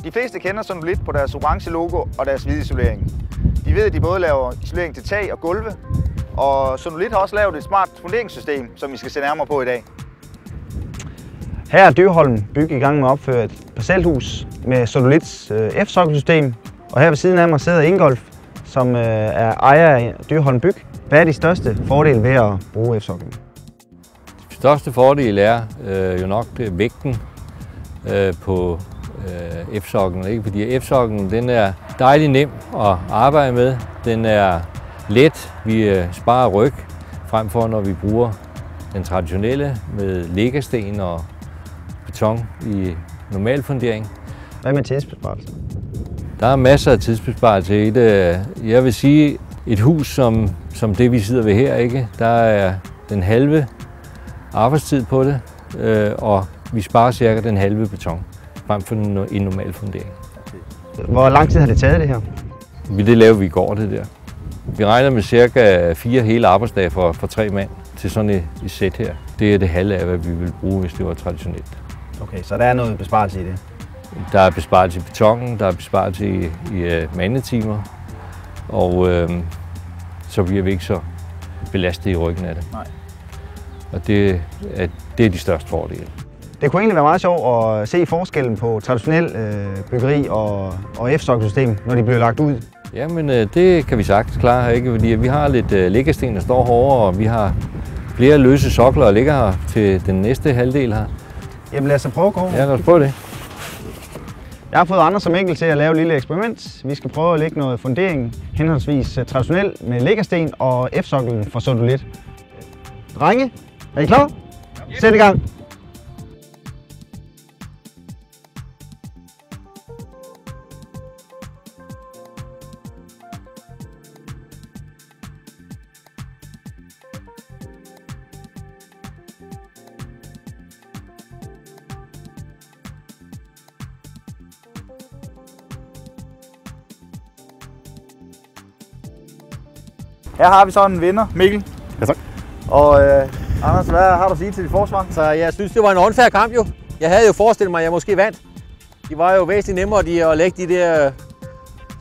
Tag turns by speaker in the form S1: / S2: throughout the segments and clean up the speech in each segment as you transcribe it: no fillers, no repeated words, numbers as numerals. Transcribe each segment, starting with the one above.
S1: De fleste kender Sonolit på deres orange logo og deres hvide isolering. De ved, at de både laver isolering til tag og gulve, og Sonolit har også lavet et smart funderingssystem, som vi skal se nærmere på i dag.
S2: Her er Dyrholm Byg i gang med at opføre et parcelhus med Sonolits F-sokkelsystem, og her ved siden af mig sidder Ingolf, som er ejer af Dyrholm Byg. Hvad er de største fordele ved at bruge F-soklen?
S3: De største fordel er jo nok vægten på F-soklen, fordi F-soklen den er dejlig nem at arbejde med. Den er let, vi sparer ryg, frem for når vi bruger den traditionelle med læggesten og beton i normal fundering.
S2: Hvad med tidsbesparelse?
S3: Der er masser af tidsbesparelse i det. Jeg vil sige, et hus som det, vi sidder ved her, ikke? Der er den halve arbejdstid på det, og vi sparer cirka den halve beton, frem for en normal fundering.
S2: Hvor lang tid har det taget det her?
S3: Det laver vi i går, det der. Vi regner med cirka 4 hele arbejdsdage for 3 mand til sådan et sæt her. Det er det halve af, hvad vi ville bruge, hvis det var traditionelt.
S2: Okay, så der er noget besparelse i det?
S3: Der er besparelse i betongen, der er besparelse i mandetimer, og så bliver vi ikke så belastet i ryggen af det.
S1: Nej.
S3: Og det er de største fordele.
S2: Det kunne egentlig være meget sjovt at se forskellen på traditionel byggeri og F-sokkelsystem, når de bliver lagt ud.
S3: Jamen, det kan vi sagtens klare her, ikke? Fordi vi har lidt læggesten, der står herovre, og vi har flere løse sokler, der ligger her til den næste halvdel her.
S2: Jamen lad os prøve at gå over.
S3: Ja, lad os prøve det.
S2: Jeg har fået Anders som enkelt til at lave et lille eksperiment. Vi skal prøve at lægge noget fundering, henholdsvis traditionel med læggesten og F-soklen fra Sonolit. Drenge, er I klar? Sæt i gang!
S1: Her har vi så en vinder, Mikkel.
S4: Ja, tak.
S1: Og Anders, hvad har du at sige til dit forsvar?
S5: Så jeg synes, det var en unfair kamp jo. Jeg havde jo forestillet mig, at jeg måske vandt. De var jo væsentligt nemmere at lægge de der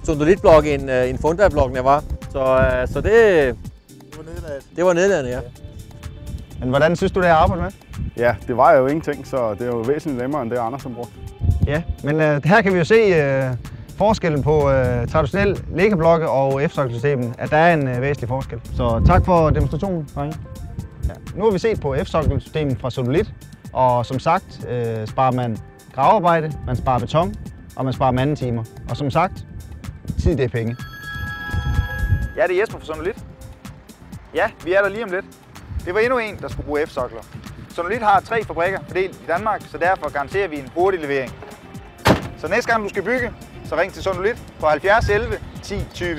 S5: Sonolit-blokke end Funda-blokken var. Så det var nedladende, ja.
S2: Men hvordan synes du, det her arbejde med?
S4: Ja, det var jo ingenting, så det er jo væsentligt nemmere end det, Anders har brugt.
S2: Ja, men her kan vi jo se forskellen på traditionel læggeblokke og F-sokkelsystemet, at der er en væsentlig forskel. Så tak for demonstrationen, drenge. Ja. Nu har vi set på F-sokkelsystemet fra Sonolit, og som sagt sparer man gravearbejde, man sparer beton, og man sparer mandetimer. Og som sagt, tid det er penge.
S1: Ja, det er Jesper fra Sonolit. Ja, vi er der lige om lidt. Det var endnu en, der skulle bruge F-sokler. Sonolit har 3 fabrikker fordelt i Danmark, så derfor garanterer vi en hurtig levering. Så næste gang du skal bygge, så ring til Sonolit på 70 11 10 20.